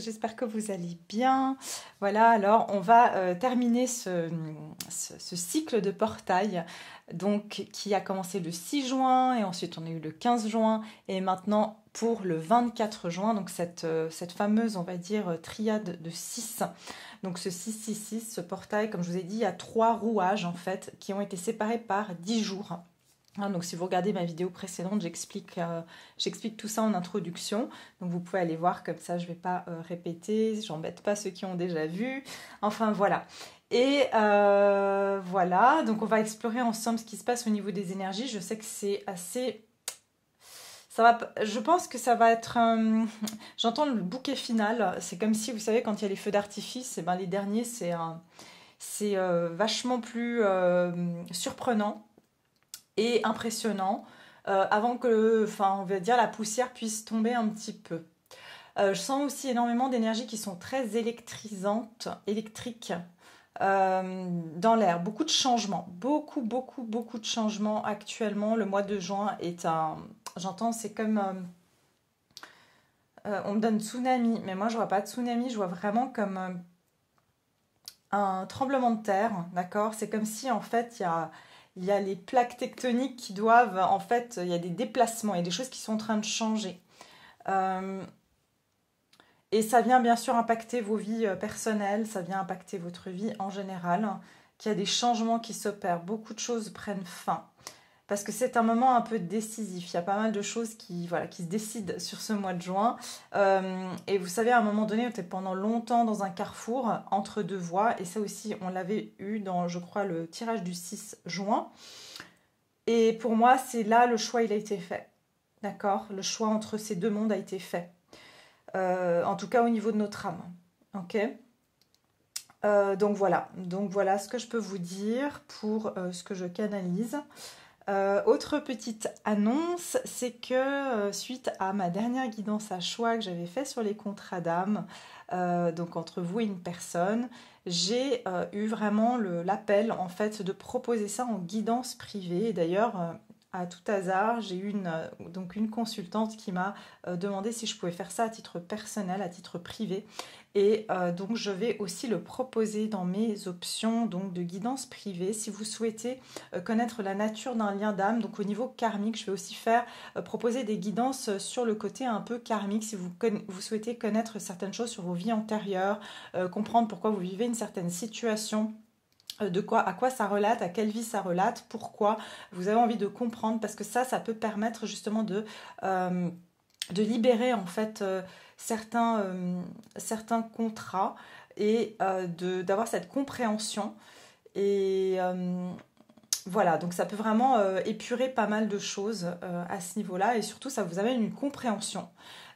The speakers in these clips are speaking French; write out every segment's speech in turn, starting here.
j'espère que vous allez bien. Voilà, alors on va terminer ce cycle de portail donc, qui a commencé le 6 juin et ensuite on a eu le 15 juin et maintenant pour le 24 juin, donc cette fameuse, on va dire, triade de 6. Donc ce 666, ce portail, comme je vous ai dit, il y a 3 rouages en fait qui ont été séparés par 10 jours. Donc si vous regardez ma vidéo précédente, j'explique tout ça en introduction. Donc vous pouvez aller voir, comme ça je ne vais pas répéter, j'embête pas ceux qui ont déjà vu. Enfin voilà. Et voilà, donc on va explorer ensemble ce qui se passe au niveau des énergies. Je sais que c'est assez... je pense que ça va être... J'entends le bouquet final. C'est comme si, vous savez, quand il y a les feux d'artifice, ben, les derniers, c'est vachement plus surprenant et impressionnant avant que, enfin, on va dire, la poussière puisse tomber un petit peu. Je sens aussi énormément d'énergies qui sont très électriques dans l'air. Beaucoup de changements, beaucoup de changements actuellement. Le mois de juin est j'entends, c'est comme... on me donne tsunami, mais moi je vois pas de tsunami, je vois vraiment comme un tremblement de terre, d'accord? C'est comme si en fait il y a les plaques tectoniques qui doivent, en fait, il y a des déplacements, il y a des choses qui sont en train de changer. Et ça vient bien sûr impacter vos vies personnelles, ça vient impacter votre vie en général, qu'il y a des changements qui s'opèrent, beaucoup de choses prennent fin. Parce que c'est un moment un peu décisif, il y a pas mal de choses qui se décident sur ce mois de juin. Et vous savez, à un moment donné, on était pendant longtemps dans un carrefour entre deux voies. Et ça aussi, on l'avait eu dans, je crois, le tirage du 6 juin. Et pour moi, c'est là le choix, il a été fait. D'accord? Le choix entre ces deux mondes a été fait. En tout cas, au niveau de notre âme. Ok? Donc voilà ce que je peux vous dire pour ce que je canalise. Autre petite annonce, c'est que suite à ma dernière guidance à choix que j'avais fait sur les contrats d'âme, donc entre vous et une personne, j'ai eu vraiment l'appel en fait de proposer ça en guidance privée. Et d'ailleurs, à tout hasard, j'ai eu une consultante qui m'a demandé si je pouvais faire ça à titre personnel, à titre privé. Et donc je vais aussi le proposer dans mes options donc de guidance privée. Si vous souhaitez connaître la nature d'un lien d'âme, donc au niveau karmique, je vais aussi proposer des guidances sur le côté un peu karmique. Si vous souhaitez connaître certaines choses sur vos vies antérieures, comprendre pourquoi vous vivez une certaine situation, à quoi ça relate, à quelle vie ça relate, pourquoi vous avez envie de comprendre, parce que ça peut permettre justement de libérer en fait certains contrats et d'avoir cette compréhension. Et voilà, donc ça peut vraiment épurer pas mal de choses à ce niveau-là, et surtout ça vous amène une compréhension.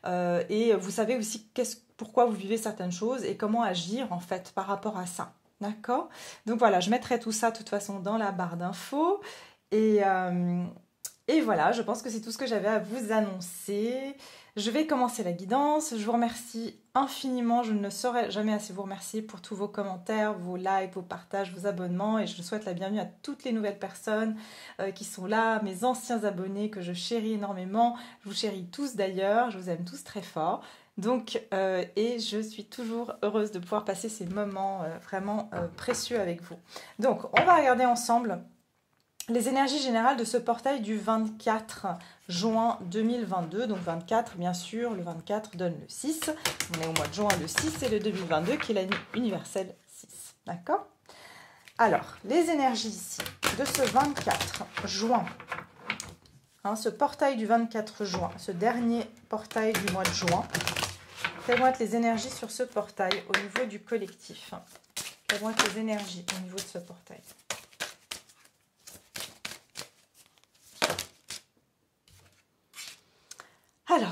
Et vous savez aussi pourquoi vous vivez certaines choses et comment agir en fait par rapport à ça. D'accord? Donc voilà, je mettrai tout ça de toute façon dans la barre d'infos. Et voilà, je pense que c'est tout ce que j'avais à vous annoncer. Je vais commencer la guidance. Je vous remercie infiniment. Je ne saurais jamais assez vous remercier pour tous vos commentaires, vos likes, vos partages, vos abonnements. Et je souhaite la bienvenue à toutes les nouvelles personnes qui sont là, mes anciens abonnés que je chéris énormément. Je vous chéris tous d'ailleurs. Je vous aime tous très fort. Donc, et je suis toujours heureuse de pouvoir passer ces moments vraiment précieux avec vous. Donc, on va regarder ensemble les énergies générales de ce portail du 24 juin 2022. Donc 24, bien sûr, le 24 donne le 6. On est au mois de juin, le 6, c'est le 2022 qui est l'année universelle 6. D'accord? Alors, les énergies ici de ce 24 juin, ce portail du 24 juin, ce dernier portail du mois de juin, quelles vont être les énergies sur ce portail au niveau du collectif? Quelles vont être les énergies au niveau de ce portail? Alors,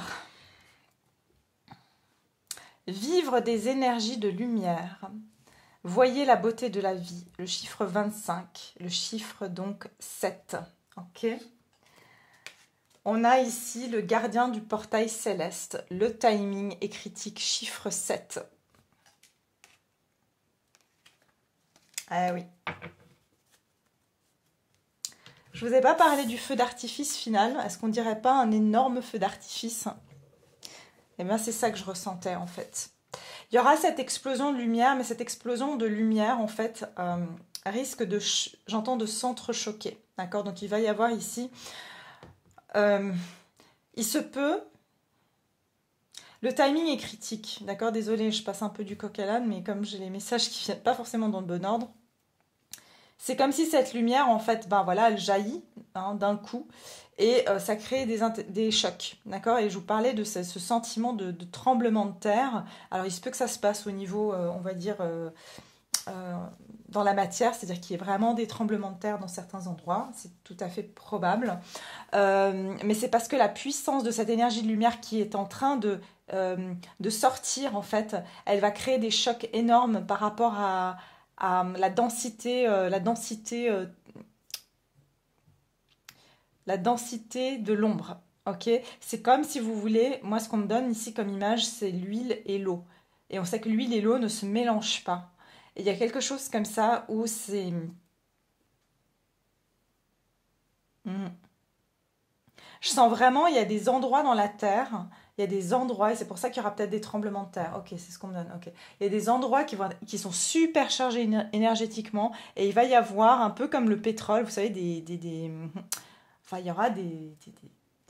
vivre des énergies de lumière. Voyez la beauté de la vie. Le chiffre 25, le chiffre donc 7. Ok ? On a ici le gardien du portail céleste. Le timing est critique, chiffre 7. Ah oui. Je ne vous ai pas parlé du feu d'artifice final. Est-ce qu'on ne dirait pas un énorme feu d'artifice? Eh bien, c'est ça que je ressentais en fait. Il y aura cette explosion de lumière, mais cette explosion de lumière, en fait, risque de, j'entends, de s'entrechoquer. D'accord? Donc, il va y avoir ici... il se peut... Le timing est critique, d'accord? Désolée, je passe un peu du coq à l'âne, mais comme j'ai les messages qui viennent pas forcément dans le bon ordre, c'est comme si cette lumière, en fait, ben voilà, elle jaillit hein, d'un coup et ça crée des chocs, d'accord? Et je vous parlais de ce sentiment de tremblement de terre. Alors, il se peut que ça se passe au niveau, on va dire, dans la matière, c'est-à-dire qu'il y ait vraiment des tremblements de terre dans certains endroits, c'est tout à fait probable. Mais c'est parce que la puissance de cette énergie de lumière qui est en train de sortir, en fait, elle va créer des chocs énormes par rapport à la densité de l'ombre. Ok, c'est comme si vous voulez, moi ce qu'on me donne ici comme image, c'est l'huile et l'eau. Et on sait que l'huile et l'eau ne se mélangent pas. Et il y a quelque chose comme ça où c'est... Je sens vraiment, il y a des endroits dans la terre, il y a des endroits, et c'est pour ça qu'il y aura peut-être des tremblements de terre. Ok, c'est ce qu'on me donne. Ok. Il y a des endroits qui sont super chargés énergétiquement, et il va y avoir, un peu comme le pétrole, vous savez, enfin, il y aura des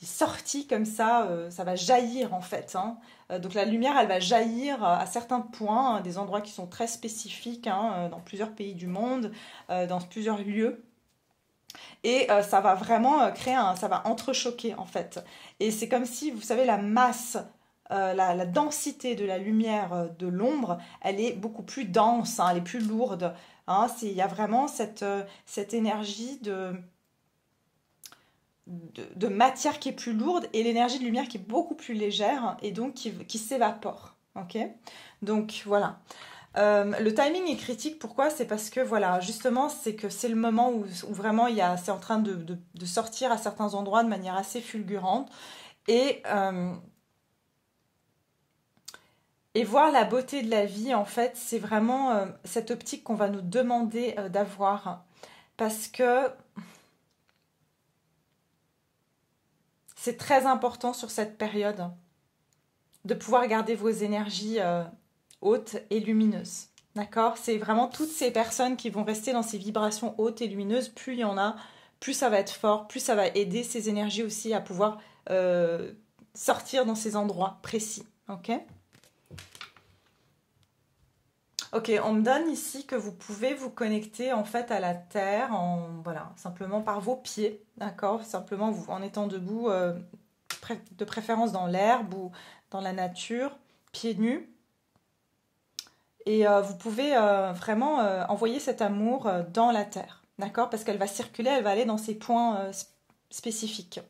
sorties comme ça va jaillir en fait. Hein. Donc la lumière, elle va jaillir à certains points, hein, des endroits qui sont très spécifiques hein, dans plusieurs pays du monde, dans plusieurs lieux. Et ça va vraiment ça va entrechoquer en fait. Et c'est comme si, vous savez, la masse, la densité de la lumière de l'ombre, elle est beaucoup plus dense, hein, elle est plus lourde. Hein, il y a vraiment cette énergie de matière qui est plus lourde et l'énergie de lumière qui est beaucoup plus légère et donc qui s'évapore. Ok? Donc voilà. Le timing est critique, pourquoi? C'est parce que voilà, justement, c'est que c'est le moment où vraiment c'est en train de sortir à certains endroits de manière assez fulgurante et, et voir la beauté de la vie, en fait, c'est vraiment cette optique qu'on va nous demander d'avoir parce que c'est très important sur cette période de pouvoir garder vos énergies hautes et lumineuses. D'accord? C'est vraiment toutes ces personnes qui vont rester dans ces vibrations hautes et lumineuses, plus il y en a, plus ça va être fort, plus ça va aider ces énergies aussi à pouvoir sortir dans ces endroits précis. Ok? Ok, on me donne ici que vous pouvez vous connecter en fait à la terre, voilà, simplement par vos pieds, d'accord? Simplement en étant debout, de préférence dans l'herbe ou dans la nature, pieds nus. Et vous pouvez vraiment envoyer cet amour dans la terre, d'accord? Parce qu'elle va circuler, elle va aller dans ces points spécifiques.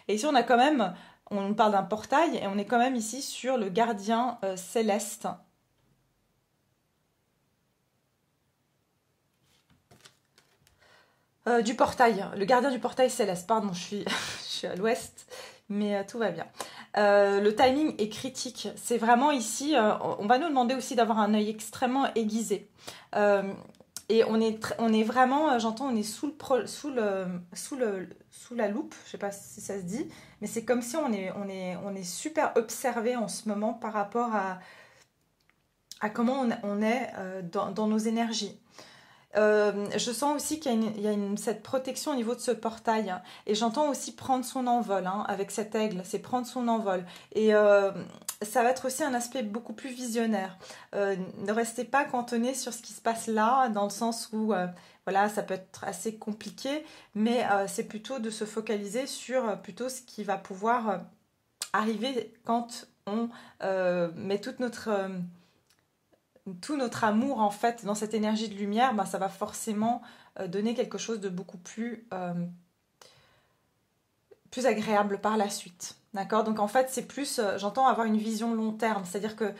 Et ici, on parle d'un portail et on est quand même ici sur le gardien céleste. Du portail, le gardien du portail céleste, pardon, je suis à l'ouest, mais tout va bien. Le timing est critique, c'est vraiment ici, on va nous demander aussi d'avoir un œil extrêmement aiguisé. Et on est vraiment, j'entends, on est sous la loupe, je sais pas si ça se dit, mais c'est comme si on est super observé en ce moment par rapport à comment on est dans nos énergies. Je sens aussi qu'il y a cette protection au niveau de ce portail hein, et j'entends aussi prendre son envol hein, avec cet aigle, c'est prendre son envol et ça va être aussi un aspect beaucoup plus visionnaire. Ne restez pas cantonné sur ce qui se passe là dans le sens où voilà, ça peut être assez compliqué mais c'est plutôt de se focaliser sur plutôt ce qui va pouvoir arriver quand on met tout notre amour en fait dans cette énergie de lumière, ben, ça va forcément donner quelque chose de beaucoup plus agréable par la suite. D'accord? Donc en fait, c'est plus, j'entends avoir une vision long terme, c'est-à-dire que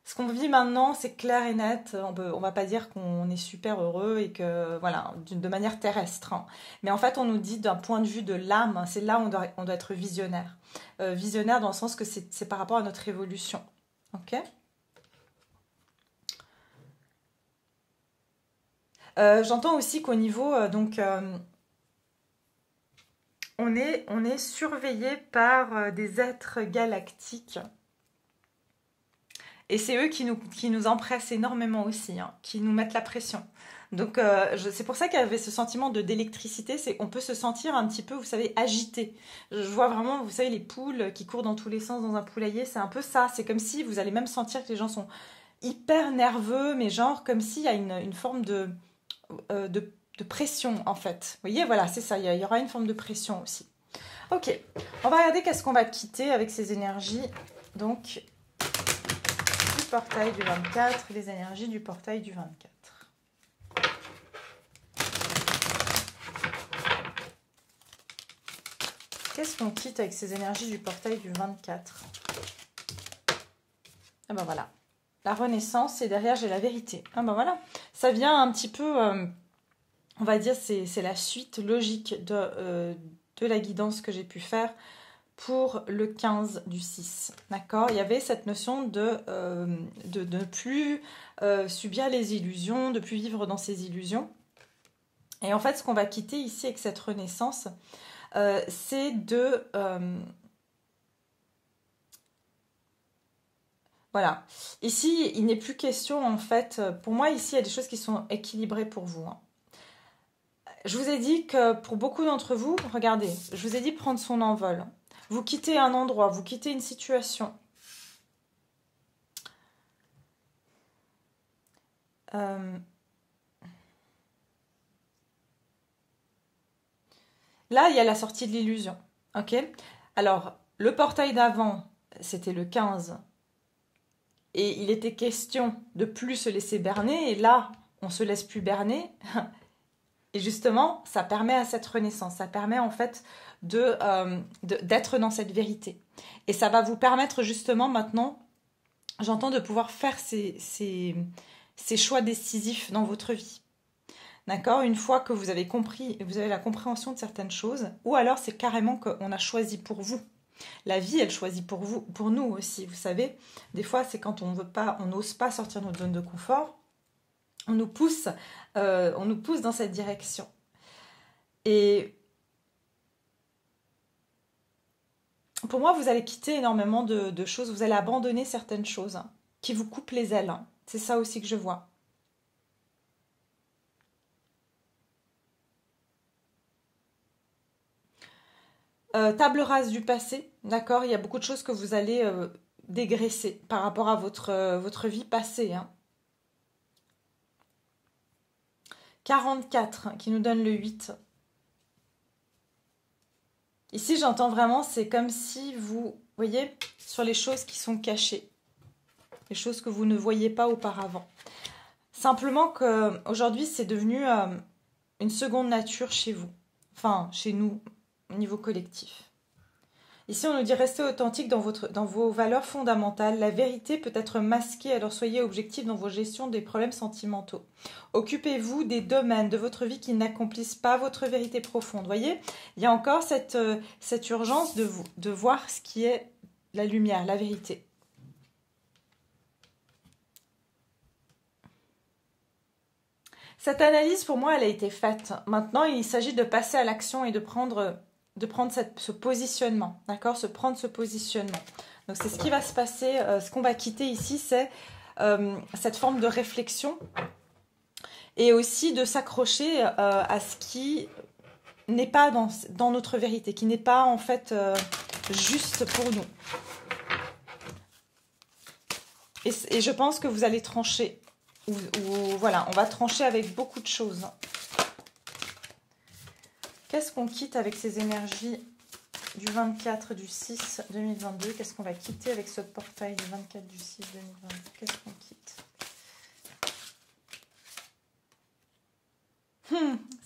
ce qu'on vit maintenant, c'est clair et net. On va pas dire qu'on est super heureux et que, voilà, de manière terrestre. Hein. Mais en fait, on nous dit d'un point de vue de l'âme, c'est là où on doit être visionnaire. Visionnaire dans le sens que c'est par rapport à notre évolution. Ok? J'entends aussi qu'au niveau, on est surveillé par des êtres galactiques Et c'est eux qui nous empressent énormément aussi, hein, qui nous mettent la pression. Donc c'est pour ça qu'il y avait ce sentiment d'électricité, c'est qu'on peut se sentir un petit peu, vous savez, agité. Je vois vraiment, vous savez, les poules qui courent dans tous les sens dans un poulailler, c'est un peu ça. C'est comme si vous allez même sentir que les gens sont hyper nerveux, mais genre comme s'il y a une forme de pression en fait. Vous voyez, voilà, c'est ça, il y aura une forme de pression aussi. Ok, on va regarder qu'est-ce qu'on va quitter avec ces énergies. Donc, du portail du 24, les énergies du portail du 24. Qu'est-ce qu'on quitte avec ces énergies du portail du 24? Ah ben voilà, la renaissance et derrière j'ai la vérité. Ah ben voilà, ça vient un petit peu, on va dire, c'est la suite logique de la guidance que j'ai pu faire pour le 15 du 6. D'accord? Il y avait cette notion de ne plus subir les illusions, de ne plus vivre dans ces illusions. Et en fait, ce qu'on va quitter ici avec cette renaissance, c'est de... voilà. Ici, il n'est plus question, en fait... Pour moi, ici, il y a des choses qui sont équilibrées pour vous. Hein. Je vous ai dit que pour beaucoup d'entre vous, regardez, je vous ai dit prendre son envol. Vous quittez un endroit, vous quittez une situation. Là, il y a la sortie de l'illusion. Ok? Alors, le portail d'avant, c'était le 15. Et il était question de plus se laisser berner. Et là, on ne se laisse plus berner. Et justement, ça permet à cette renaissance. Ça permet en fait d'être dans cette vérité. Et ça va vous permettre justement maintenant, j'entends, de pouvoir faire ces choix décisifs dans votre vie. D'accord? Une fois que vous avez compris, vous avez la compréhension de certaines choses, ou alors c'est carrément qu'on a choisi pour vous. La vie, elle choisit pour vous, pour nous aussi. Vous savez, des fois, c'est quand on veut pas, on n'ose pas sortir de notre zone de confort, on nous pousse dans cette direction. Et pour moi, vous allez quitter énormément de choses, vous allez abandonner certaines choses hein, qui vous coupent les ailes. Hein. C'est ça aussi que je vois. Table rase du passé, d'accord? Il y a beaucoup de choses que vous allez dégraisser par rapport à votre vie passée. Hein. 44 qui nous donne le 8. Ici, j'entends vraiment, c'est comme si vous voyez, sur les choses qui sont cachées, les choses que vous ne voyiez pas auparavant. Simplement qu'aujourd'hui, c'est devenu une seconde nature chez vous, enfin, chez nous, au niveau collectif. Ici, on nous dit restez authentique dans vos valeurs fondamentales. La vérité peut être masquée, alors soyez objectif dans vos gestions des problèmes sentimentaux. Occupez-vous des domaines de votre vie qui n'accomplissent pas votre vérité profonde. Voyez, il y a encore cette urgence de voir ce qui est la lumière, la vérité. Cette analyse, pour moi, elle a été faite. Maintenant, il s'agit de passer à l'action et de prendre ce positionnement, d'accord? Prendre ce positionnement. Donc, c'est ce qui va se passer. Ce qu'on va quitter ici, c'est cette forme de réflexion et aussi de s'accrocher à ce qui n'est pas dans notre vérité, qui n'est pas en fait juste pour nous. Et je pense que vous allez trancher. Voilà, on va trancher avec beaucoup de choses. Qu'est-ce qu'on quitte avec ces énergies du 24 du 6 2022? Qu'est-ce qu'on va quitter avec ce portail du 24 du 6 2022? Qu'est-ce qu'on quitte?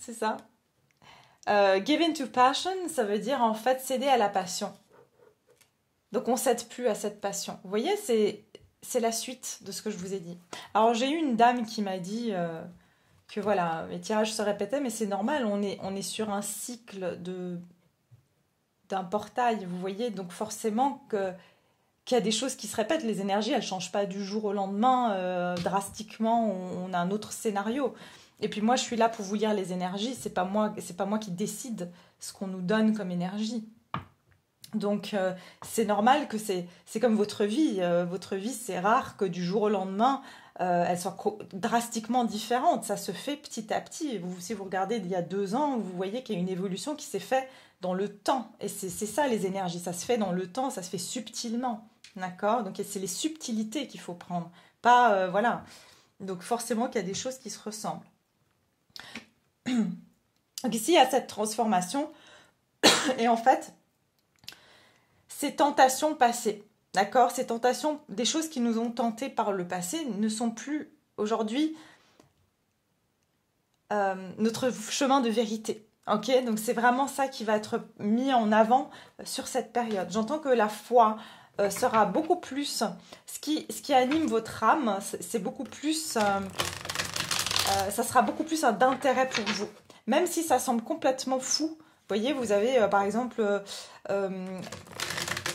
C'est ça. Give in to passion, ça veut dire en fait céder à la passion. Donc on ne cède plus à cette passion. Vous voyez, c'est la suite de ce que je vous ai dit. Alors j'ai eu une dame qui m'a dit que voilà, les tirages se répétaient, mais c'est normal, on est sur un cycle d'un portail, vous voyez, donc forcément qu'il y a des choses qui se répètent, les énergies, elles ne changent pas du jour au lendemain, drastiquement, on a un autre scénario. Et puis moi, je suis là pour vous lire les énergies, c'est pas moi qui décide ce qu'on nous donne comme énergie. Donc, c'est normal que c'est comme votre vie. Votre vie, c'est rare que du jour au lendemain, elle soit drastiquement différente. Ça se fait petit à petit. Si vous regardez d'il y a 2 ans, vous voyez qu'il y a une évolution qui s'est faite dans le temps. Et c'est ça, les énergies. Ça se fait dans le temps, ça se fait subtilement. D'accord? Donc, c'est les subtilités qu'il faut prendre. Pas, voilà. Donc, forcément qu'il y a des choses qui se ressemblent. Donc, ici, il y a cette transformation. Et en fait, ces tentations passées, d'accord? Ces tentations, des choses qui nous ont tentés par le passé, ne sont plus aujourd'hui notre chemin de vérité. Ok? Donc c'est vraiment ça qui va être mis en avant sur cette période. J'entends que la foi sera beaucoup plus, ce qui anime votre âme, c'est beaucoup plus, ça sera beaucoup plus d'intérêt pour vous. Même si ça semble complètement fou. Vous voyez, vous avez par exemple...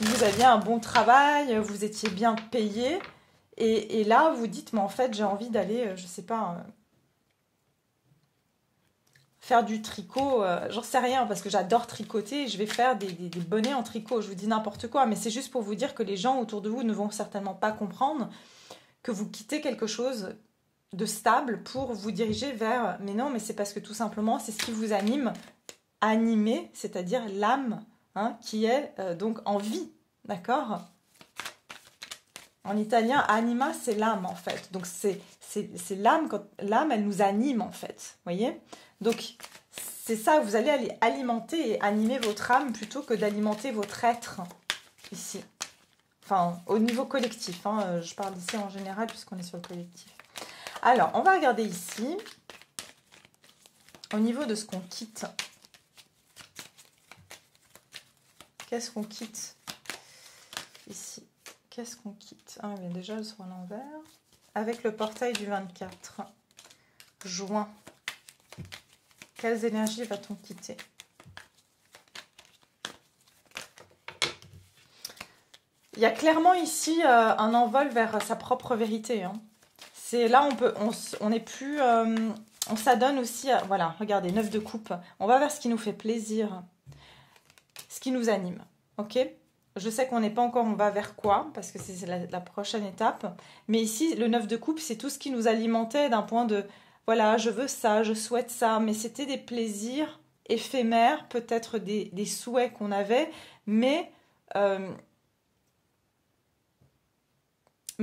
vous aviez un bon travail, vous étiez bien payé, et là, vous dites, mais en fait, j'ai envie d'aller, je sais pas, faire du tricot, j'en sais rien, parce que j'adore tricoter, je vais faire des bonnets en tricot, je vous dis n'importe quoi, mais c'est juste pour vous dire que les gens autour de vous ne vont certainement pas comprendre que vous quittez quelque chose de stable pour vous diriger vers, mais non, mais c'est parce que tout simplement, c'est ce qui vous anime, animer, c'est-à-dire l'âme, hein, qui est donc en vie, d'accord? En italien, anima, c'est l'âme, en fait. Donc, c'est l'âme, quand l'âme, elle nous anime, en fait. Vous voyez? Donc, c'est ça, vous allez aller alimenter et animer votre âme plutôt que d'alimenter votre être, ici. Enfin, au niveau collectif, hein, je parle ici en général, puisqu'on est sur le collectif. Alors, on va regarder ici, au niveau de ce qu'on quitte. Qu'est-ce qu'on quitte ici? Qu'est-ce qu'on quitte? Ah, mais déjà, elles sont à l'envers. Avec le portail du 24 juin. Quelles énergies va-t-on quitter? Il y a clairement ici un envol vers sa propre vérité. Hein. C'est là, on n'est plus... on s'adonne aussi à... Voilà, regardez, 9 de coupe. On va vers ce qui nous fait plaisir. Ce qui nous anime, ok? Je sais qu'on n'est pas encore, on va vers quoi? Parce que c'est la prochaine étape. Mais ici, le 9 de coupe, c'est tout ce qui nous alimentait d'un point de... Voilà, je veux ça, je souhaite ça. Mais c'était des plaisirs éphémères, peut-être des souhaits qu'on avait. Mais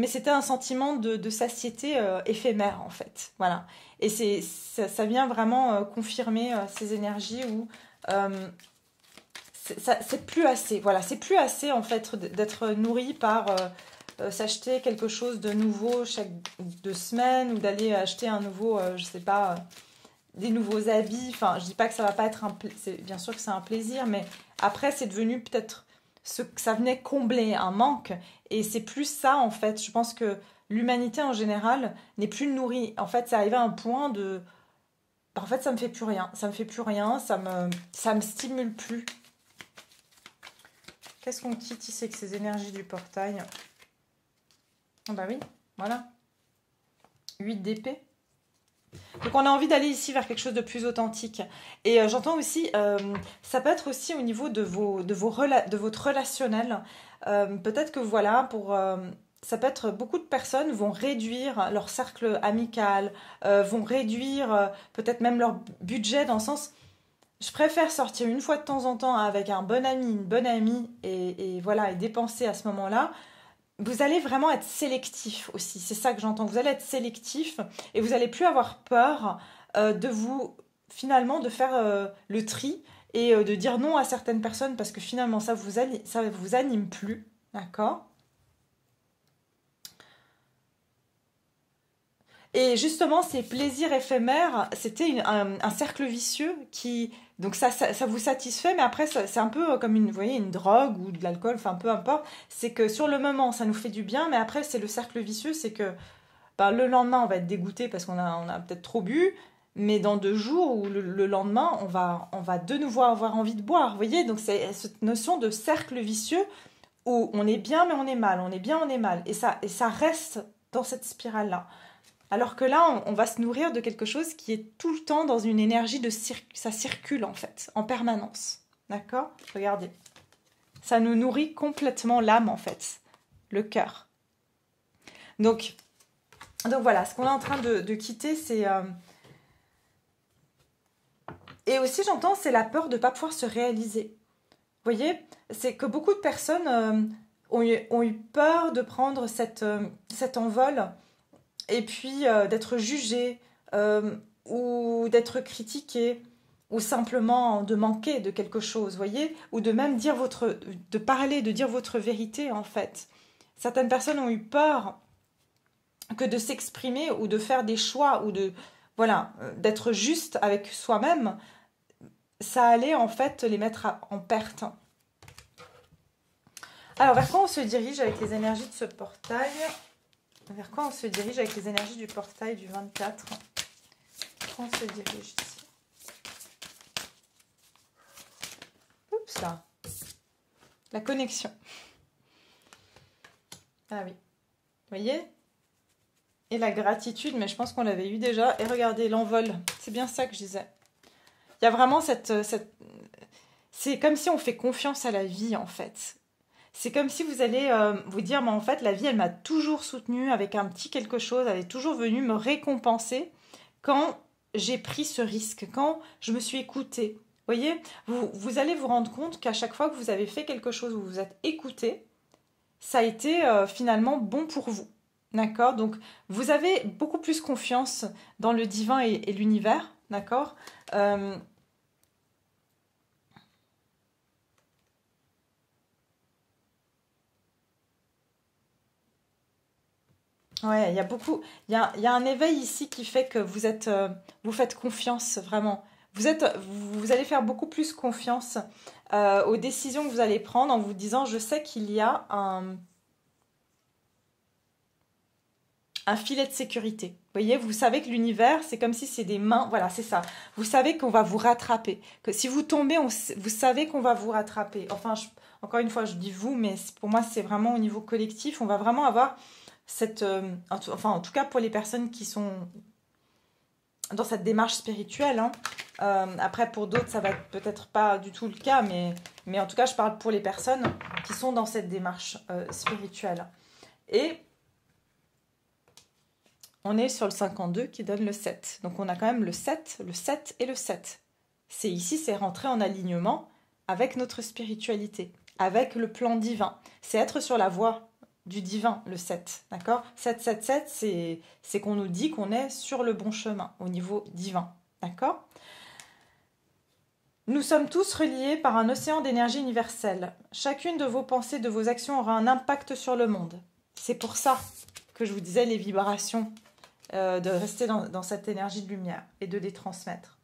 c'était un sentiment de satiété éphémère, en fait. Voilà. Et ça vient vraiment confirmer ces énergies où... c'est plus assez, voilà, c'est plus assez en fait d'être nourri par s'acheter quelque chose de nouveau chaque 2 semaines ou d'aller acheter un nouveau, je sais pas, des nouveaux habits. Enfin, je dis pas que ça va pas être bien sûr que c'est un plaisir, mais après c'est devenu peut-être ce que ça venait combler un manque et c'est plus ça en fait. Je pense que l'humanité en général n'est plus nourrie. En fait, ça arrivé à un point de, en fait, ça me fait plus rien, ça me fait plus rien, ça me stimule plus. Qu'est-ce qu'on quitte ici avec ces énergies du portail? Ah bah oui, voilà. 8 d'épée. Donc on a envie d'aller ici vers quelque chose de plus authentique. Et j'entends aussi, ça peut être aussi au niveau de votre relationnel. Peut-être que voilà, ça peut être beaucoup de personnes vont réduire leur cercle amical, vont réduire peut-être même leur budget dans le sens... Je préfère sortir une fois de temps en temps avec un bon ami, une bonne amie et voilà, et dépenser à ce moment-là. Vous allez vraiment être sélectif aussi, c'est ça que j'entends. Vous allez être sélectif et vous n'allez plus avoir peur finalement de faire le tri et de dire non à certaines personnes parce que finalement ça vous anime plus, d'accord? Et justement, ces plaisirs éphémères, c'était un cercle vicieux qui... Donc ça vous satisfait, mais après, c'est un peu comme vous voyez, une drogue ou de l'alcool, enfin peu importe. C'est que sur le moment, ça nous fait du bien, mais après, c'est le cercle vicieux, c'est que le lendemain, on va être dégoûté parce qu'on a peut-être trop bu, mais dans 2 jours ou le lendemain, on va de nouveau avoir envie de boire. Vous voyez, donc c'est cette notion de cercle vicieux où on est bien, mais on est mal, on est bien, on est mal. Et ça reste dans cette spirale-là. Alors que là, on va se nourrir de quelque chose qui est tout le temps dans une énergie ça circule en fait, en permanence. D'accord? Regardez. Ça nous nourrit complètement l'âme, en fait, le cœur. Donc voilà, ce qu'on est en train de quitter, c'est... Et aussi, j'entends, c'est la peur de ne pas pouvoir se réaliser. Vous voyez, c'est que beaucoup de personnes ont eu peur de prendre cet envol et puis d'être jugées ou d'être critiquées ou simplement de manquer de quelque chose, vous voyez, ou de même dire de parler, de dire votre vérité, en fait. Certaines personnes ont eu peur que de s'exprimer ou de faire des choix ou d'être juste avec soi-même, ça allait en fait les mettre en perte. Alors, vers quoi on se dirige avec les énergies de ce portail? Vers quoi on se dirige avec les énergies du portail du 24? Vers quoi on se dirige ici? Oups là. La connexion. Ah oui. Vous voyez? Et la gratitude, mais je pense qu'on l'avait eu déjà. Et regardez, l'envol. C'est bien ça que je disais. Il y a vraiment c'est comme si on fait confiance à la vie, en fait. C'est comme si vous allez vous dire, mais en fait, la vie, elle m'a toujours soutenue avec un petit quelque chose. Elle est toujours venue me récompenser quand j'ai pris ce risque, quand je me suis écoutée. Vous voyez, vous allez vous rendre compte qu'à chaque fois que vous avez fait quelque chose où vous vous êtes écouté, ça a été finalement bon pour vous. D'accord? Donc, vous avez beaucoup plus confiance dans le divin et l'univers. D'accord? Ouais, il y a beaucoup. Il y a un éveil ici qui fait que vous faites confiance vraiment. Vous allez faire beaucoup plus confiance aux décisions que vous allez prendre en vous disant, je sais qu'il y a un filet de sécurité. Vous voyez, vous savez que l'univers, c'est comme si c'est des mains. Voilà, c'est ça. Vous savez qu'on va vous rattraper. Que si vous tombez, vous savez qu'on va vous rattraper. Enfin, encore une fois, je dis vous, mais pour moi, c'est vraiment au niveau collectif. On va vraiment avoir enfin, en tout cas pour les personnes qui sont dans cette démarche spirituelle. Hein. Après, pour d'autres, ça va peut-être pas du tout le cas, mais en tout cas, je parle pour les personnes qui sont dans cette démarche spirituelle. Et on est sur le 52 qui donne le 7. Donc, on a quand même le 7 et le 7. Ici, c'est rentrer en alignement avec notre spiritualité, avec le plan divin. C'est être sur la voie du divin, le 7. D'accord? 7, 7, 7, c'est qu'on nous dit qu'on est sur le bon chemin au niveau divin. D'accord? Nous sommes tous reliés par un océan d'énergie universelle. Chacune de vos pensées, de vos actions aura un impact sur le monde. C'est pour ça que je vous disais les vibrations, de rester dans cette énergie de lumière et de les transmettre.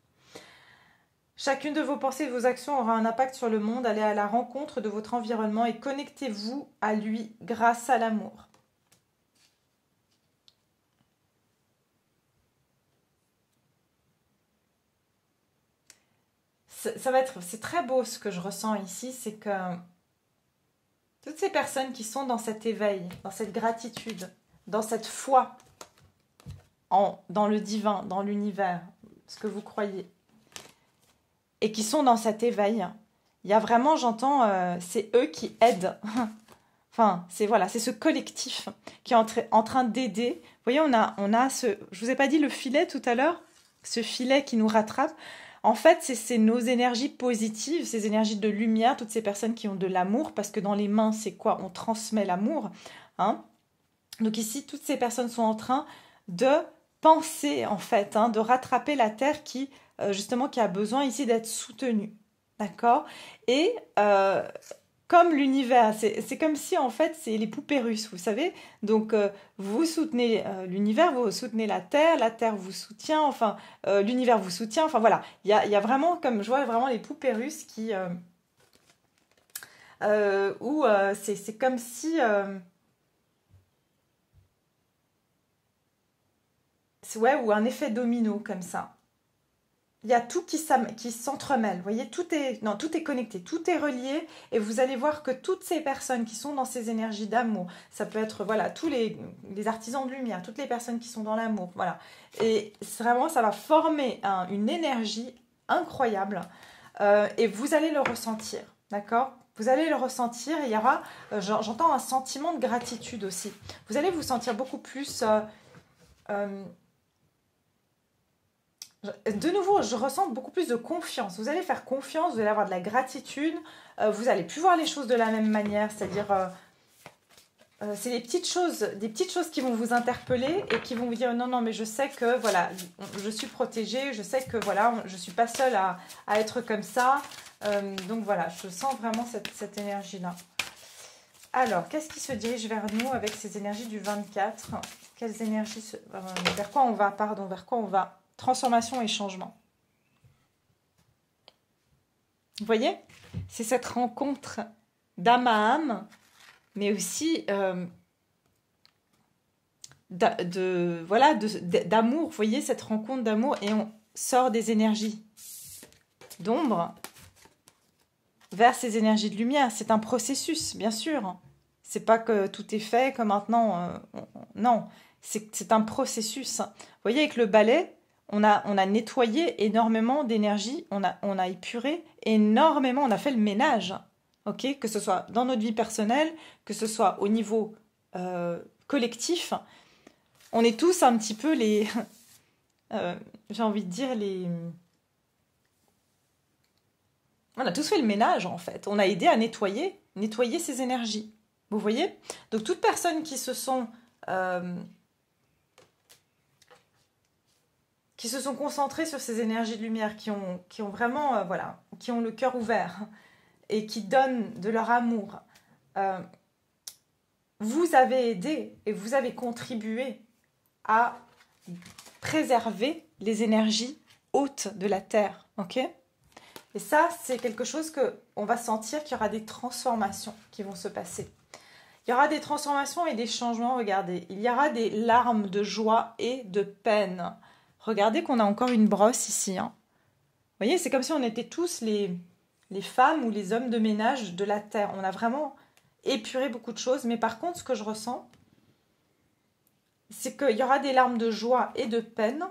Chacune de vos pensées et de vos actions aura un impact sur le monde. Allez à la rencontre de votre environnement et connectez-vous à lui grâce à l'amour. C'est très beau ce que je ressens ici, c'est que toutes ces personnes qui sont dans cet éveil, dans cette gratitude, dans cette foi dans le divin, dans l'univers, ce que vous croyez, et qui sont dans cet éveil, il y a vraiment, j'entends, c'est eux qui aident. Enfin, c'est ce collectif qui est en train d'aider. Vous voyez, on a je vous ai pas dit le filet tout à l'heure, ce filet qui nous rattrape. En fait, c'est nos énergies positives, ces énergies de lumière, toutes ces personnes qui ont de l'amour, parce que dans les mains, c'est quoi? On transmet l'amour. Hein. Donc ici, toutes ces personnes sont en train de penser, en fait, de rattraper la Terre qui a besoin ici d'être soutenue. D'accord? Et comme l'univers, c'est comme si, en fait, c'est les poupées russes, vous savez. Donc, vous soutenez l'univers, vous soutenez la Terre vous soutient, enfin, l'univers vous soutient, enfin, voilà. Il y a vraiment, comme je vois, vraiment les poupées russes qui... où c'est comme si... ou un effet domino, comme ça. Il y a tout qui s'entremêle. Vous voyez, tout est connecté, tout est relié. Et vous allez voir que toutes ces personnes qui sont dans ces énergies d'amour, ça peut être, voilà, tous les artisans de lumière, toutes les personnes qui sont dans l'amour, voilà. Et vraiment, ça va former une énergie incroyable. Et vous allez le ressentir, d'accord? Vous allez le ressentir. Il y aura, j'entends un sentiment de gratitude aussi. Vous allez vous sentir beaucoup plus... de nouveau, je ressens beaucoup plus de confiance. Vous allez faire confiance, vous allez avoir de la gratitude. Vous allez plus voir les choses de la même manière. C'est-à-dire... c'est des petites choses qui vont vous interpeller et qui vont vous dire non, non, mais je sais que voilà, je suis protégée, je sais que voilà, je ne suis pas seule à être comme ça. Donc voilà, je sens vraiment cette énergie-là. Alors, qu'est-ce qui se dirige vers nous avec ces énergies du 24? Quelles énergies vers quoi on va, pardon, vers quoi on va? Transformation et changement. Vous voyez? C'est cette rencontre d'âme à âme, mais aussi d'amour. Vous voyez, cette rencontre d'amour, et on sort des énergies d'ombre vers ces énergies de lumière. C'est un processus, bien sûr. C'est pas que tout est fait, que maintenant... non, c'est un processus. Vous voyez, avec le balai, on a nettoyé énormément d'énergie, on a épuré énormément, on a fait le ménage. Okay, que ce soit dans notre vie personnelle, que ce soit au niveau collectif, on est tous un petit peu les... j'ai envie de dire les... On a tous fait le ménage, en fait. On a aidé à nettoyer ces énergies. Vous voyez? Donc, toutes personnes qui se sont concentrées sur ces énergies de lumière, qui ont vraiment, qui ont le cœur ouvert et qui donnent de leur amour, vous avez aidé et vous avez contribué à préserver les énergies hautes de la Terre. Ok? Et ça, c'est quelque chose qu'on va sentir qu'il y aura des transformations qui vont se passer. Il y aura des transformations et des changements, regardez. Il y aura des larmes de joie et de peine. Regardez qu'on a encore une brosse ici. Hein. Vous voyez, c'est comme si on était tous les femmes ou les hommes de ménage de la Terre. On a vraiment épuré beaucoup de choses. Mais par contre, ce que je ressens, c'est qu'il y aura des larmes de joie et de peine.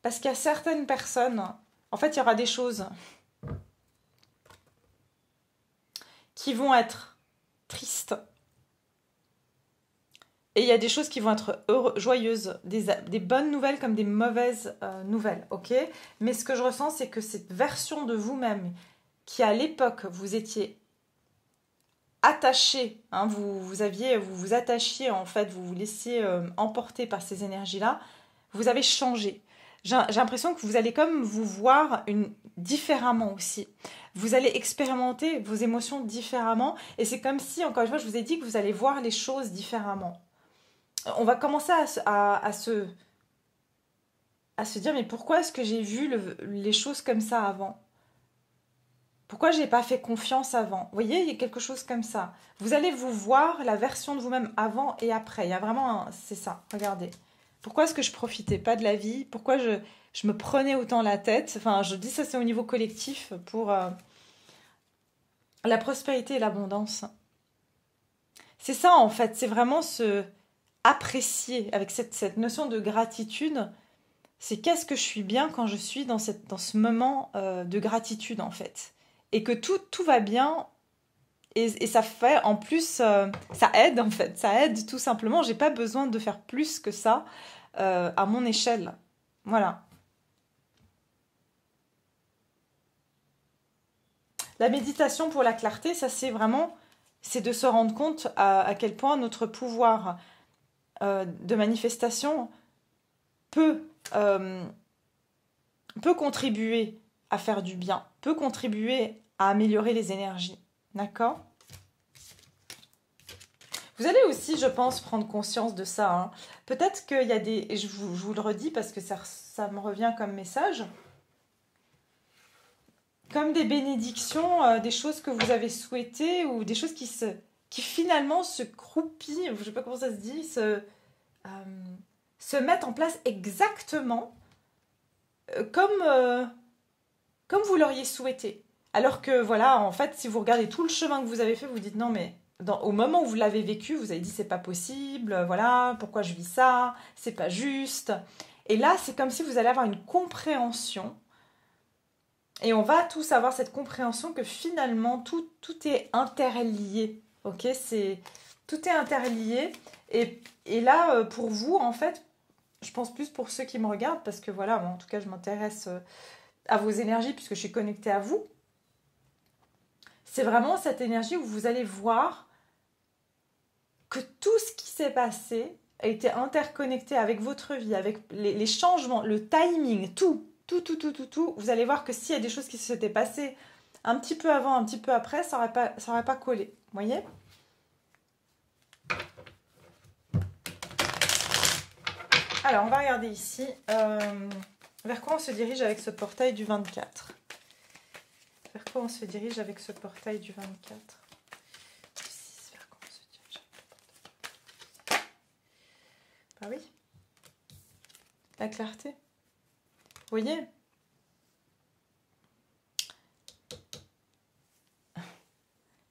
Parce qu'il y a certaines personnes... En fait, il y aura des choses qui vont être tristes. Et il y a des choses qui vont être joyeuses, des bonnes nouvelles comme des mauvaises nouvelles, ok? Mais ce que je ressens, c'est que cette version de vous-même qui, à l'époque, vous étiez attaché, hein, vous vous attachiez, en fait, vous vous laissiez emporter par ces énergies-là, vous avez changé. J'ai l'impression que vous allez comme vous voir différemment aussi. Vous allez expérimenter vos émotions différemment. Et c'est comme si, encore une fois, je vous ai dit que vous allez voir les choses différemment. On va commencer à se dire, mais pourquoi est-ce que j'ai vu les choses comme ça avant? Pourquoi je n'ai pas fait confiance avant? Vous voyez, il y a quelque chose comme ça. Vous allez vous voir la version de vous-même avant et après. Il y a vraiment c'est ça, regardez. Pourquoi est-ce que je profitais pas de la vie? Pourquoi je me prenais autant la tête? Enfin, je dis ça, c'est au niveau collectif pour la prospérité et l'abondance. C'est ça, en fait. C'est vraiment se apprécier avec cette notion de gratitude. C'est qu'est-ce que je suis bien quand je suis dans ce moment de gratitude, en fait. Et que tout va bien. Et ça fait, en plus, ça aide, en fait. Ça aide, tout simplement. J'ai pas besoin de faire plus que ça. À mon échelle. Voilà. La méditation pour la clarté, ça c'est vraiment, c'est de se rendre compte à quel point notre pouvoir de manifestation peut contribuer à faire du bien, peut contribuer à améliorer les énergies. D'accord ? Vous allez aussi, je pense, prendre conscience de ça. Hein. Peut-être qu'il y a des... Et je vous le redis parce que ça me revient comme message. Comme des bénédictions, des choses que vous avez souhaitées ou des choses qui finalement se croupillent, je ne sais pas comment ça se dit, se mettent en place exactement comme vous l'auriez souhaité. Alors que, voilà, en fait, si vous regardez tout le chemin que vous avez fait, vous dites non mais... au moment où vous l'avez vécu, vous avez dit c'est pas possible, voilà, pourquoi je vis ça, c'est pas juste. Et là, c'est comme si vous allez avoir une compréhension Et on va tous avoir cette compréhension que finalement, tout est interlié. Ok, tout est interlié. Et là, pour vous, en fait, je pense plus pour ceux qui me regardent, parce que voilà, moi, en tout cas, je m'intéresse à vos énergies, puisque je suis connectée à vous. C'est vraiment cette énergie où vous allez voir que tout ce qui s'est passé a été interconnecté avec votre vie, avec les changements, le timing, tout. Vous allez voir que s'il y a des choses qui s'étaient passées un petit peu avant, un petit peu après, ça aurait pas collé. Vous voyez? Alors, on va regarder ici. Vers quoi on se dirige avec ce portail du 24? Vers quoi on se dirige avec ce portail du 24? Vers quoi on se dirige avec le portail? Bah oui. La clarté. Vous voyez?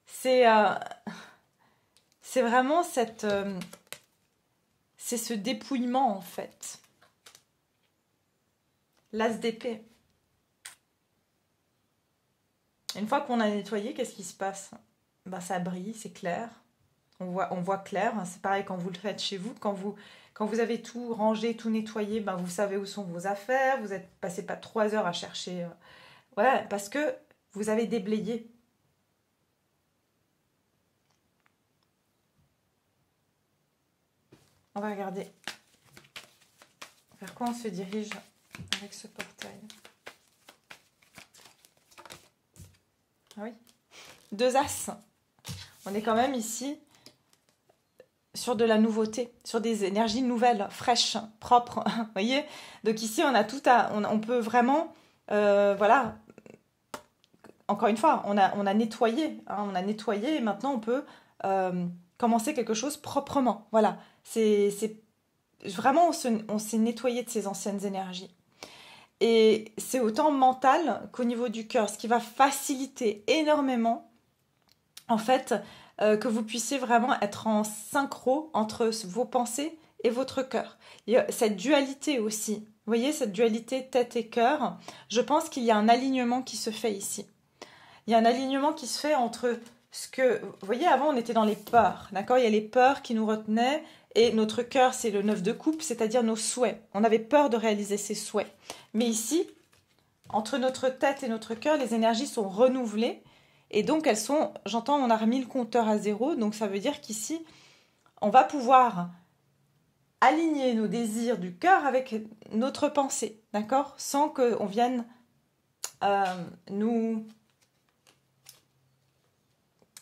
C'est vraiment cette... c'est ce dépouillement, en fait. L'as d'épée. Une fois qu'on a nettoyé, qu'est-ce qui se passe? Ben, ça brille, c'est clair. On voit clair. C'est pareil quand vous le faites chez vous. Quand vous avez tout rangé, tout nettoyé, ben, vous savez où sont vos affaires. Vous n'êtes passé pas 3 heures à chercher. Voilà, parce que vous avez déblayé. On va regarder vers quoi on se dirige avec ce portail. Ah oui. 2 as. On est quand même ici sur de la nouveauté, sur des énergies nouvelles, fraîches, propres. Vous voyez? Donc ici, on a tout à... On peut vraiment... voilà. Encore une fois, on a nettoyé. Hein, on a nettoyé et maintenant, on peut commencer quelque chose proprement. Voilà. C'est vraiment, on s'est nettoyé de ces anciennes énergies. Et c'est autant mental qu'au niveau du cœur, ce qui va faciliter énormément, en fait, que vous puissiez vraiment être en synchro entre vos pensées et votre cœur. Il y a cette dualité aussi. Vous voyez, cette dualité tête et cœur, je pense qu'il y a un alignement qui se fait ici. Il y a un alignement qui se fait entre ce que... Vous voyez, avant, on était dans les peurs, d'accord? Il y a les peurs qui nous retenaient, et notre cœur, c'est le 9 de coupe, c'est-à-dire nos souhaits. On avait peur de réaliser ses souhaits. Mais ici, entre notre tête et notre cœur, les énergies sont renouvelées, et donc elles sont... J'entends, on a remis le compteur à 0, donc ça veut dire qu'ici, on va pouvoir aligner nos désirs du cœur avec notre pensée, d'accord? Sans qu'on vienne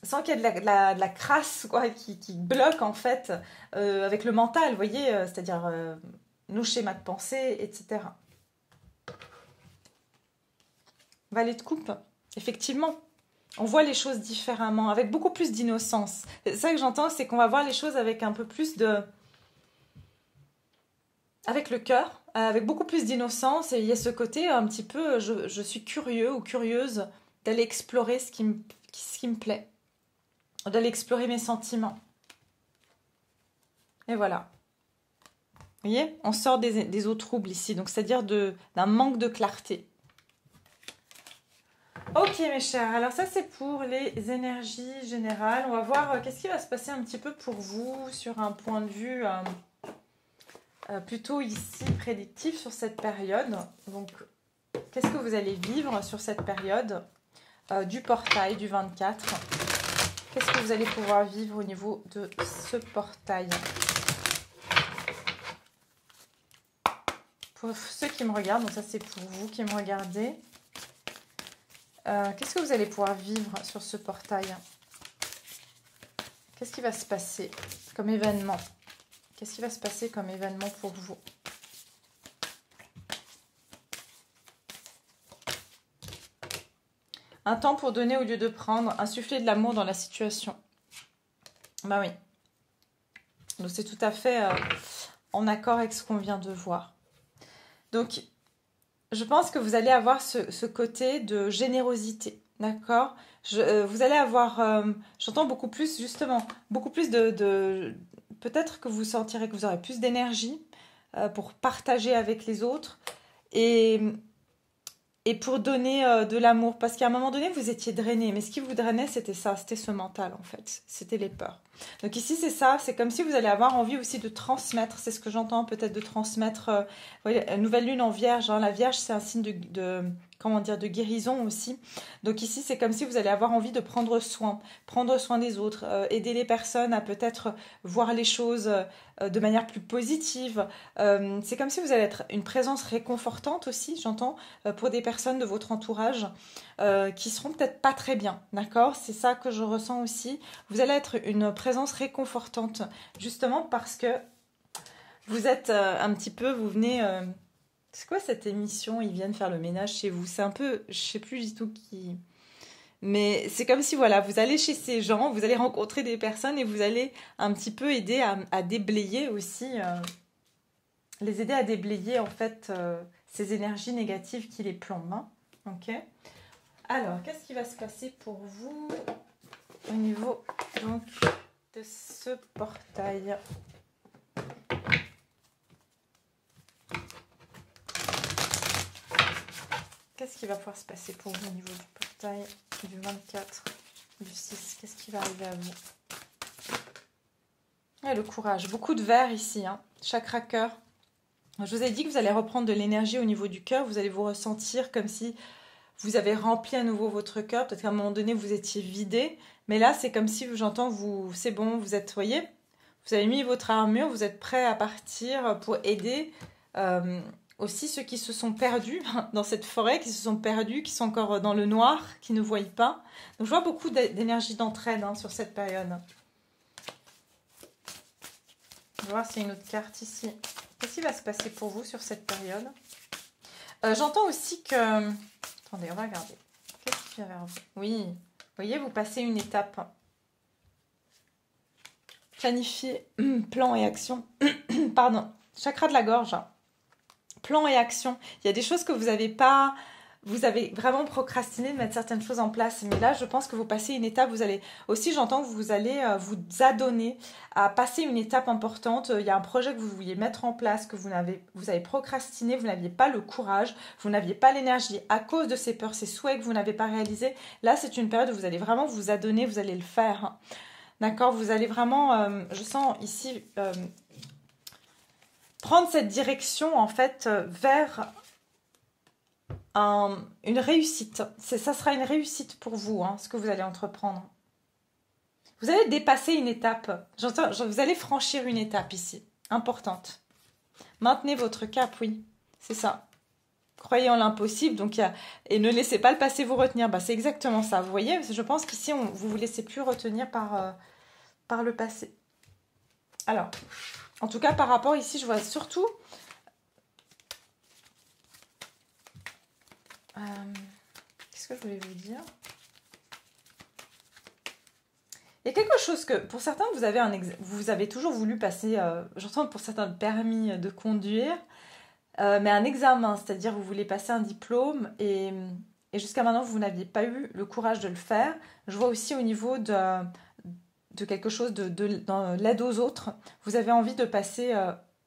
sans qu'il y ait de la crasse quoi, qui bloque en fait avec le mental, vous voyez, c'est-à-dire nos schémas de pensée, etc. Valet de coupe, effectivement, on voit les choses différemment, avec beaucoup plus d'innocence. C'est ça que j'entends, c'est qu'on va voir les choses avec un peu plus de... avec le cœur, avec beaucoup plus d'innocence, et il y a ce côté un petit peu, je suis curieux ou curieuse d'aller explorer ce qui me plaît, d'aller explorer mes sentiments. Et voilà. Vous voyez, on sort des eaux troubles ici, donc c'est-à-dire d'un manque de clarté. Ok mes chers, alors ça c'est pour les énergies générales. On va voir qu'est-ce qui va se passer un petit peu pour vous sur un point de vue plutôt ici prédictif sur cette période. Donc qu'est-ce que vous allez vivre sur cette période du portail du 24? Qu'est-ce que vous allez pouvoir vivre au niveau de ce portail? Pour ceux qui me regardent, donc ça c'est pour vous qui me regardez. Qu'est-ce que vous allez pouvoir vivre sur ce portail? Qu'est-ce qui va se passer comme événement? Qu'est-ce qui va se passer comme événement pour vous? Un temps pour donner au lieu de prendre, insuffler de l'amour dans la situation. Ben oui. Donc c'est tout à fait en accord avec ce qu'on vient de voir. Donc, je pense que vous allez avoir ce côté de générosité, d'accord? Vous allez avoir, j'entends beaucoup plus, justement, beaucoup plus peut-être que vous sentirez que vous aurez plus d'énergie pour partager avec les autres. Et et pour donner de l'amour. Parce qu'à un moment donné, vous étiez drainé. Mais ce qui vous drainait, c'était ça, c'était ce mental en fait. C'était les peurs. Donc ici, c'est ça. C'est comme si vous allez avoir envie aussi de transmettre. C'est ce que j'entends peut-être de transmettre. Vous voyez, nouvelle lune en vierge. Hein. La vierge, c'est un signe comment dire, de guérison aussi. Donc ici, c'est comme si vous allez avoir envie de prendre soin des autres, aider les personnes à peut-être voir les choses de manière plus positive. C'est comme si vous allez être une présence réconfortante aussi, j'entends, pour des personnes de votre entourage qui seront peut-être pas très bien, d'accord? C'est ça que je ressens aussi. Vous allez être une présence réconfortante, justement parce que vous êtes un petit peu, vous venez... c'est quoi cette émission? Ils viennent faire le ménage chez vous. C'est un peu, je sais plus du tout qui... Mais c'est comme si, voilà, vous allez chez ces gens, vous allez rencontrer des personnes et vous allez un petit peu aider à déblayer aussi, les aider à déblayer en fait ces énergies négatives qui les plombent. Hein. Ok. Alors, qu'est-ce qui va se passer pour vous au niveau donc de ce portail? Qu'est-ce qui va pouvoir se passer pour vous au niveau du portail du 24, du 6? Qu'est-ce qui va arriver à vous? Et le courage. Beaucoup de verre ici. Hein. Chakra cœur. Je vous ai dit que vous allez reprendre de l'énergie au niveau du cœur. Vous allez vous ressentir comme si vous avez rempli à nouveau votre cœur. Peut-être qu'à un moment donné, vous étiez vidé. Mais là, c'est comme si, j'entends, c'est bon, vous êtes, voyez, vous avez mis votre armure, vous êtes prêt à partir pour aider aussi ceux qui se sont perdus dans cette forêt, qui se sont perdus, qui sont encore dans le noir, qui ne voient pas. Donc, je vois beaucoup d'énergie d'entraide sur cette période. On va voir s'il y a une autre carte ici. Qu'est-ce qui va se passer pour vous sur cette période? J'entends aussi que... Attendez, on va regarder. Qu'est-ce qui vient vers vous? Oui, vous voyez, vous passez une étape. Planifier, plan et action. Pardon, chakra de la gorge. Plan et action. Il y a des choses que vous n'avez pas... Vous avez vraiment procrastiné de mettre certaines choses en place. Mais là, je pense que vous passez une étape. Vous allez aussi, j'entends que vous allez vous adonner à passer une étape importante. Il y a un projet que vous vouliez mettre en place, que vous avez procrastiné, vous n'aviez pas le courage, vous n'aviez pas l'énergie à cause de ces peurs, ces souhaits que vous n'avez pas réalisés. Là, c'est une période où vous allez vraiment vous adonner, vous allez le faire. D'accord? Vous allez vraiment, je sens ici, prendre cette direction en fait vers... une réussite. Ça sera une réussite pour vous, ce que vous allez entreprendre. Vous allez dépasser une étape. Vous allez franchir une étape ici, importante. Maintenez votre cap, oui, c'est ça. Croyez en l'impossible, et ne laissez pas le passé vous retenir. C'est exactement ça. Vous voyez, je pense qu'ici, vous ne vous laissez plus retenir par le passé. Alors, en tout cas, par rapport ici, je vois surtout... qu'est-ce que je voulais vous dire? Il y a quelque chose que, pour certains, vous avez toujours voulu passer, j'entends pour certains le permis de conduire, mais un examen, c'est-à-dire vous voulez passer un diplôme et jusqu'à maintenant, vous n'aviez pas eu le courage de le faire. Je vois aussi au niveau de quelque chose dans l'aide aux autres, vous avez envie de passer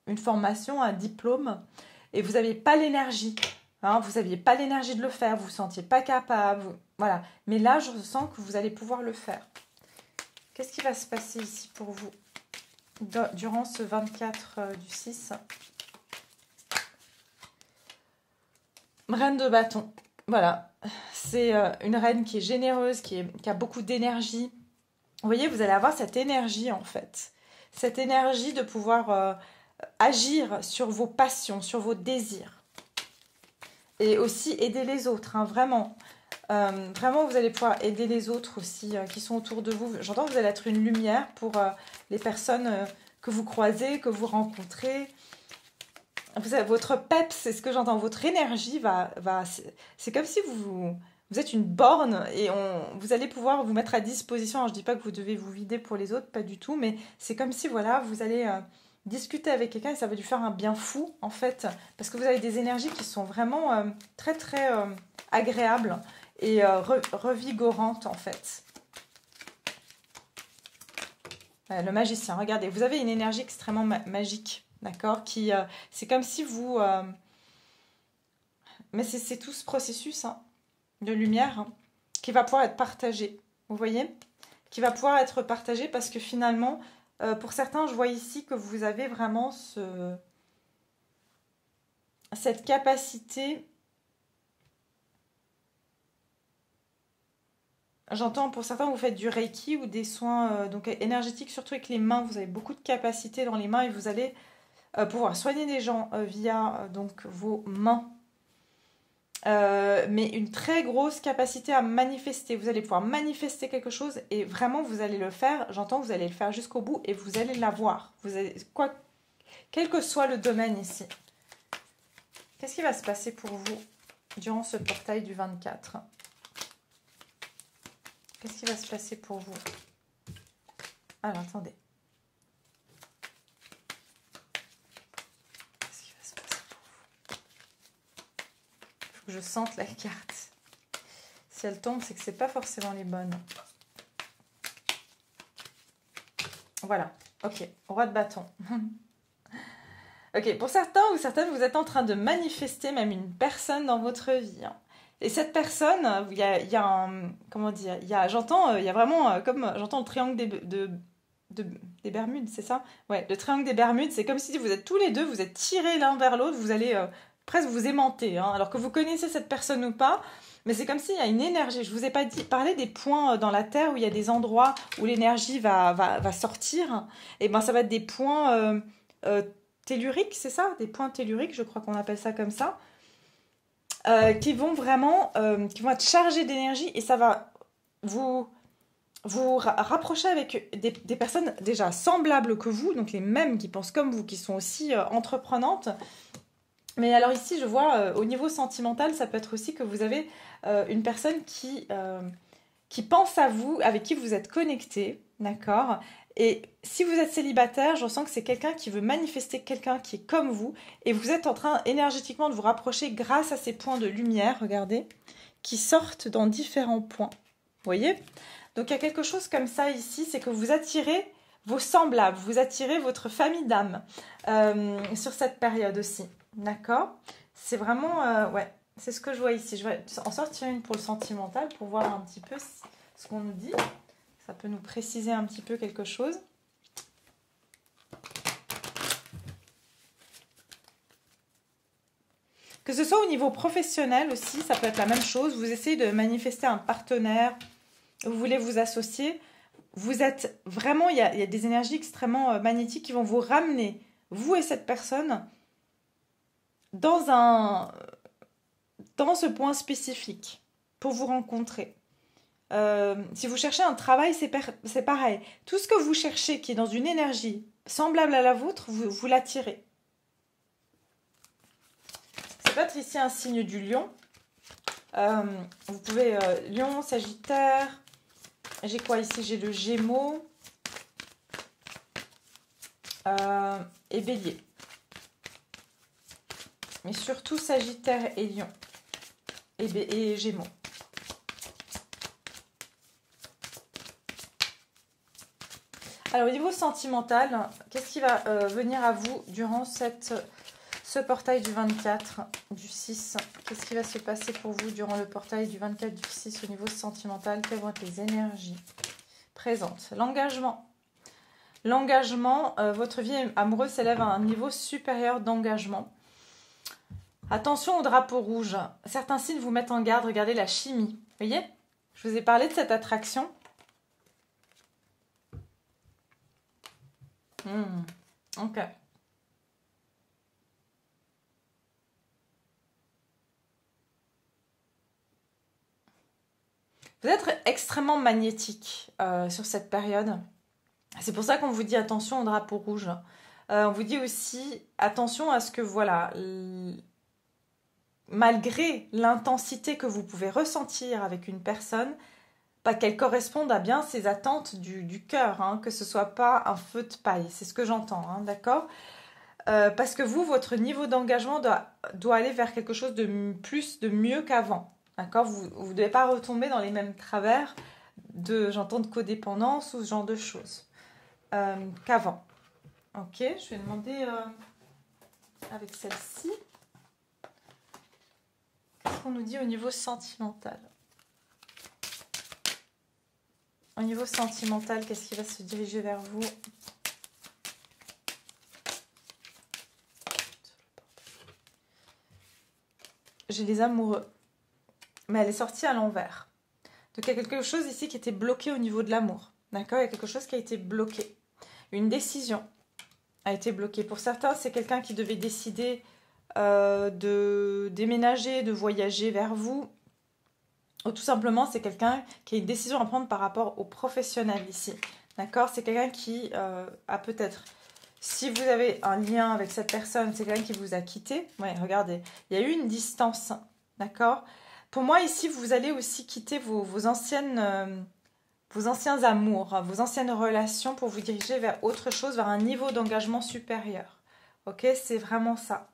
une formation, un diplôme, et vous n'avez pas l'énergie. Vous n'aviez pas l'énergie de le faire, vous ne vous sentiez pas capable, voilà. Mais là, je sens que vous allez pouvoir le faire. Qu'est-ce qui va se passer ici pour vous durant ce 24 du 6? Reine de bâton. Voilà. C'est une reine qui est généreuse, qui a beaucoup d'énergie. Vous voyez, vous allez avoir cette énergie en fait. Cette énergie de pouvoir agir sur vos passions, sur vos désirs. Et aussi aider les autres, vraiment. Vraiment, vous allez pouvoir aider les autres aussi qui sont autour de vous. J'entends que vous allez être une lumière pour les personnes que vous croisez, que vous rencontrez. Votre peps, c'est ce que j'entends. Votre énergie c'est comme si vous êtes une borne et vous allez pouvoir vous mettre à disposition. Alors, je ne dis pas que vous devez vous vider pour les autres, pas du tout, mais c'est comme si, voilà, vous allez... discuter avec quelqu'un et ça va lui faire un bien fou en fait parce que vous avez des énergies qui sont vraiment très très agréables et revigorantes en fait. Le magicien, regardez, vous avez une énergie extrêmement magique, d'accord, c'est comme si vous Mais c'est tout ce processus hein, de lumière hein, qui va pouvoir être partagé. Vous voyez? Qui va pouvoir être partagé parce que finalement, pour certains, je vois ici que vous avez vraiment cette capacité. J'entends pour certains, vous faites du Reiki ou des soins donc énergétiques, surtout avec les mains. Vous avez beaucoup de capacité dans les mains et vous allez pouvoir soigner des gens via donc vos mains. Mais une très grosse capacité à manifester. Vous allez pouvoir manifester quelque chose et vraiment vous allez le faire. J'entends, vous allez le faire jusqu'au bout et vous allez l'avoir. Vous allez quel que soit le domaine ici. Qu'est-ce qui va se passer pour vous durant ce portail du 24 ? Qu'est-ce qui va se passer pour vous? Alors, attendez. Qu'est-ce qui va se passer pour vous? Il faut que je sente la carte. Si elle tombe, c'est que c'est pas forcément les bonnes. Voilà. Ok. Roi de bâton. Ok. Pour certains ou certaines, vous êtes en train de manifester même une personne dans votre vie. Hein. Et cette personne, il y a un... Comment dire? Il y a vraiment... comme j'entends le triangle des Bermudes, c'est ça? Ouais, le triangle des Bermudes, c'est comme si vous êtes tous les deux, vous êtes tirés l'un vers l'autre, vous allez presque vous aimanter. Hein, alors que vous connaissez cette personne ou pas, mais c'est comme s'il y a une énergie. Je vous ai pas parlé des points dans la Terre où il y a des endroits où l'énergie va sortir. Et ben ça va être des points telluriques, c'est ça? Des points telluriques, je crois qu'on appelle ça comme ça. Qui vont être chargés d'énergie et ça va vous rapprocher avec des personnes déjà semblables que vous, donc les mêmes qui pensent comme vous, qui sont aussi entreprenantes. Mais alors ici, je vois au niveau sentimental, ça peut être aussi que vous avez une personne qui pense à vous, avec qui vous êtes connecté, d'accord? Et si vous êtes célibataire, je sens que c'est quelqu'un qui veut manifester quelqu'un qui est comme vous et vous êtes en train énergétiquement de vous rapprocher grâce à ces points de lumière, regardez, qui sortent dans différents points. Vous voyez? Donc il y a quelque chose comme ça ici, c'est que vous attirez vos semblables, vous attirez votre famille d'âme sur cette période aussi, d'accord? C'est vraiment, ouais, c'est ce que je vois ici. Je vais en sortir une pour le sentimental pour voir un petit peu ce qu'on nous dit. Ça peut nous préciser un petit peu quelque chose. Que ce soit au niveau professionnel aussi, ça peut être la même chose. Vous essayez de manifester un partenaire, vous voulez vous associer. Vous êtes vraiment, il y a des énergies extrêmement magnétiques qui vont vous ramener, vous et cette personne, dans ce point spécifique pour vous rencontrer. Si vous cherchez un travail, c'est pareil. Tout ce que vous cherchez qui est dans une énergie semblable à la vôtre, vous l'attirez. Ça peut être ici un signe du lion. Vous pouvez lion, sagittaire. J'ai quoi ici? J'ai le gémeaux et bélier. Mais surtout sagittaire et lion et gémeaux. Alors, au niveau sentimental, qu'est-ce qui va venir à vous durant ce portail du 24, du 6? Qu'est-ce qui va se passer pour vous durant le portail du 24, du 6 au niveau sentimental? Quelles vont être les énergies présentes? L'engagement. L'engagement, votre vie amoureuse s'élève à un niveau supérieur d'engagement. Attention au drapeau rouge. Certains signes vous mettent en garde. Regardez la chimie. Vous voyez? Je vous ai parlé de cette attraction. Ok. Vous êtes extrêmement magnétique sur cette période. C'est pour ça qu'on vous dit attention au drapeau rouge. On vous dit aussi attention à ce que, voilà, malgré l'intensité que vous pouvez ressentir avec une personne, pas qu'elle corresponde à bien ses attentes du cœur, hein, que ce soit pas un feu de paille. C'est ce que j'entends, hein, d'accord? Parce que vous, votre niveau d'engagement doit aller vers quelque chose de plus, de mieux qu'avant. D'accord? Vous ne devez pas retomber dans les mêmes travers j'entends, de codépendance ou ce genre de choses qu'avant. Ok, je vais demander avec celle-ci. Qu'est-ce qu'on nous dit au niveau sentimental? Au niveau sentimental, qu'est-ce qui va se diriger vers vous? J'ai les amoureux. Mais elle est sortie à l'envers. Donc il y a quelque chose ici qui était bloqué au niveau de l'amour. D'accord? Il y a quelque chose qui a été bloqué. Une décision a été bloquée. Pour certains, c'est quelqu'un qui devait décider de déménager, de voyager vers vous. Ou tout simplement, c'est quelqu'un qui a une décision à prendre par rapport au professionnel ici. D'accord? C'est quelqu'un qui a peut-être... Si vous avez un lien avec cette personne, c'est quelqu'un qui vous a quitté. Ouais, regardez, il y a eu une distance. D'accord? Pour moi, ici, vous allez aussi quitter vos anciens amours, vos anciennes relations pour vous diriger vers autre chose, vers un niveau d'engagement supérieur. Ok? C'est vraiment ça.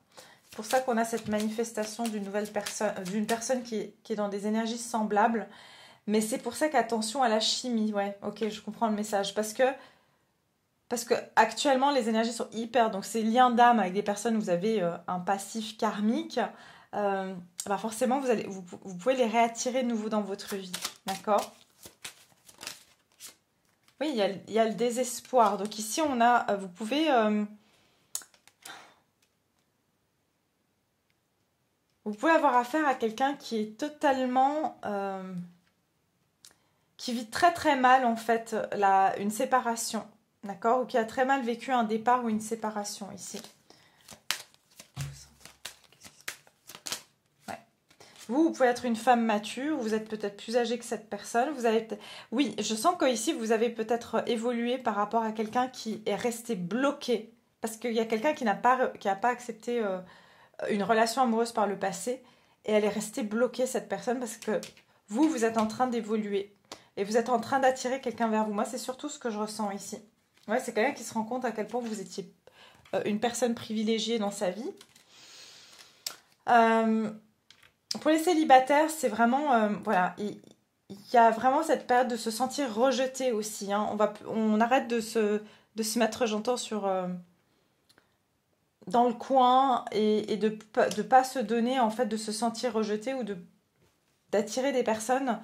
C'est pour ça qu'on a cette manifestation d'une nouvelle personne, d'une personne qui est dans des énergies semblables. Mais c'est pour ça qu'attention à la chimie. Ouais, ok, je comprends le message. Parce que actuellement, les énergies sont hyper... Donc, ces liens d'âme avec des personnes où vous avez un passif karmique, bah forcément, vous pouvez les réattirer de nouveau dans votre vie. D'accord? Oui, il y a le désespoir. Donc, ici, on a... vous pouvez... vous pouvez avoir affaire à quelqu'un qui est totalement... qui vit très très mal, en fait, une séparation. D'accord? Ou qui a très mal vécu un départ ou une séparation ici. Ouais. Vous pouvez être une femme mature, vous êtes peut-être plus âgée que cette personne. Vous avez oui, je sens qu'ici, vous avez peut-être évolué par rapport à quelqu'un qui est resté bloqué. Parce qu'il y a quelqu'un qui n'a pas accepté une relation amoureuse par le passé. Et elle est restée bloquée, cette personne, parce que vous êtes en train d'évoluer. Et vous êtes en train d'attirer quelqu'un vers vous. Moi, c'est surtout ce que je ressens ici. Ouais, c'est quelqu'un qui se rend compte à quel point vous étiez une personne privilégiée dans sa vie. Pour les célibataires, c'est vraiment... voilà, il y a vraiment cette période de se sentir rejeté aussi. Hein. On arrête de se mettre, j'entends, dans le coin et de pas se donner, en fait, de se sentir rejeté ou d'attirer des personnes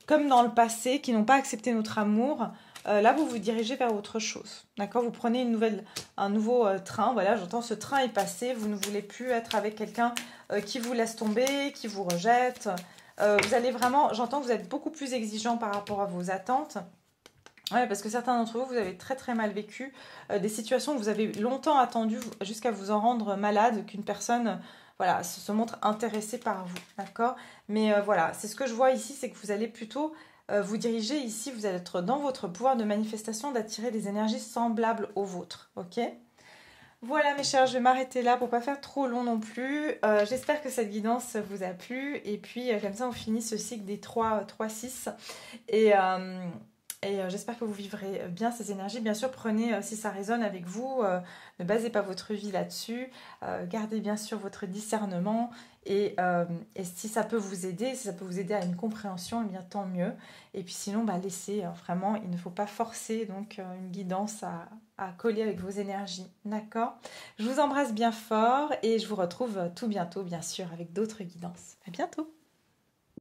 comme dans le passé qui n'ont pas accepté notre amour. Là, vous vous dirigez vers autre chose. D'accord? Vous prenez un nouveau train. Voilà, j'entends ce train est passé. Vous ne voulez plus être avec quelqu'un qui vous laisse tomber, qui vous rejette. Vous allez vraiment... J'entends que vous êtes beaucoup plus exigeant par rapport à vos attentes. Ouais, parce que certains d'entre vous, vous avez très très mal vécu des situations où vous avez longtemps attendu jusqu'à vous en rendre malade qu'une personne... Voilà, se montre intéressée par vous, d'accord? Mais voilà, c'est ce que je vois ici, c'est que vous allez plutôt vous diriger ici, vous allez être dans votre pouvoir de manifestation d'attirer des énergies semblables aux vôtres, ok? Voilà mes chers, je vais m'arrêter là pour pas faire trop long non plus. J'espère que cette guidance vous a plu. Et puis comme ça, on finit ce cycle des 3-6. Et j'espère que vous vivrez bien ces énergies. Bien sûr, prenez, si ça résonne avec vous, ne basez pas votre vie là-dessus. Gardez bien sûr votre discernement. Et si ça peut vous aider, si ça peut vous aider à une compréhension, eh bien tant mieux. Et puis sinon, bah, laissez, vraiment, il ne faut pas forcer donc, une guidance à coller avec vos énergies. D'accord? Je vous embrasse bien fort et je vous retrouve tout bientôt, bien sûr, avec d'autres guidances. À bientôt!